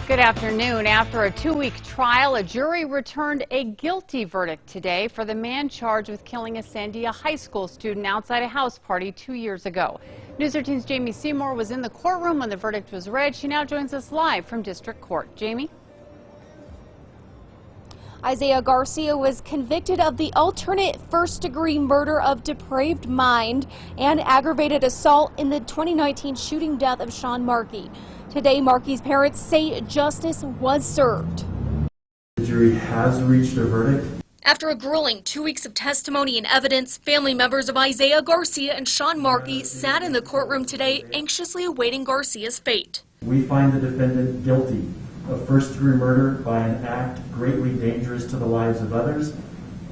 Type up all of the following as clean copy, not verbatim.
Good afternoon. After a 2-week trial, a jury returned a guilty verdict today for the man charged with killing a Sandia High School student outside a house party 2 years ago. News 13's Jamie Seymour was in the courtroom when the verdict was read. She now joins us live from District Court. Jamie? Izaiah Garcia was convicted of the alternate first-degree murder of depraved mind and aggravated assault in the 2019 shooting death of Sean Markey. Today, Markey's parents say justice was served. The jury has reached a verdict. After a grueling 2 weeks of testimony and evidence, family members of Izaiah Garcia and Sean Markey sat in the courtroom today, anxiously awaiting Garcia's fate. We find the defendant guilty of first-degree murder by an act greatly dangerous to the lives of others,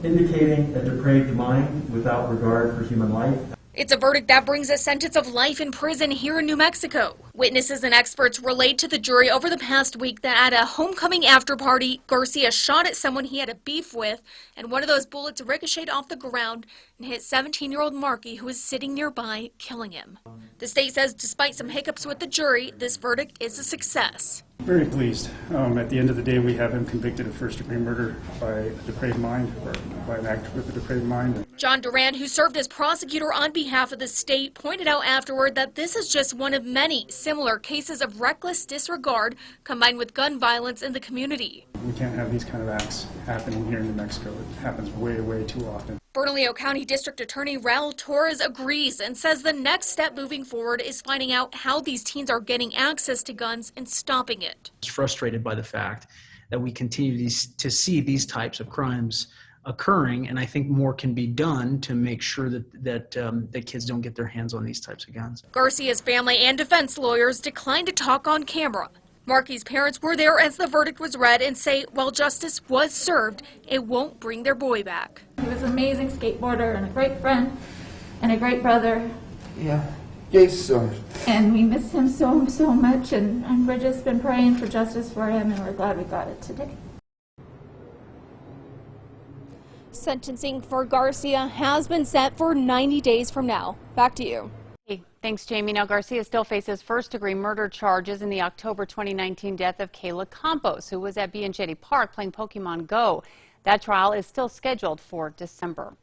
indicating a depraved mind without regard for human life. It's a verdict that brings a sentence of life in prison here in New Mexico. Witnesses and experts relayed to the jury over the past week that at a homecoming after party, Garcia shot at someone he had a beef with, and one of those bullets ricocheted off the ground and hit 17-year-old Markey, who was sitting nearby, killing him. The state says despite some hiccups with the jury, this verdict is a success. Very pleased. At the end of the day, we have him convicted of first-degree murder by a depraved mind, or by an act with a depraved mind. John Duran, who served as prosecutor on behalf of the state, pointed out afterward that this is just one of many similar cases of reckless disregard combined with gun violence in the community. We can't have these kind of acts happening here in New Mexico. It happens way, way too often. Bernalillo County District Attorney Raul Torres agrees and says the next step moving forward is finding out how these teens are getting access to guns and stopping it. I'm frustrated by the fact that we continue to see these types of crimes occurring, and I think more can be done to make sure that kids don't get their hands on these types of guns. Garcia's family and defense lawyers declined to talk on camera. Markey's parents were there as the verdict was read and say while justice was served, it won't bring their boy back. He was an amazing skateboarder and a great friend and a great brother. Yeah, yes, sir. And we miss him so much, and we've just been praying for justice for him, and we're glad we got it today. Sentencing for Garcia has been set for 90 days from now. Back to you. Hey, thanks, Jamie. Now, Garcia still faces first-degree murder charges in the October 2019 death of Kayla Campos, who was at Bianchetti Park playing Pokemon Go. That trial is still scheduled for December.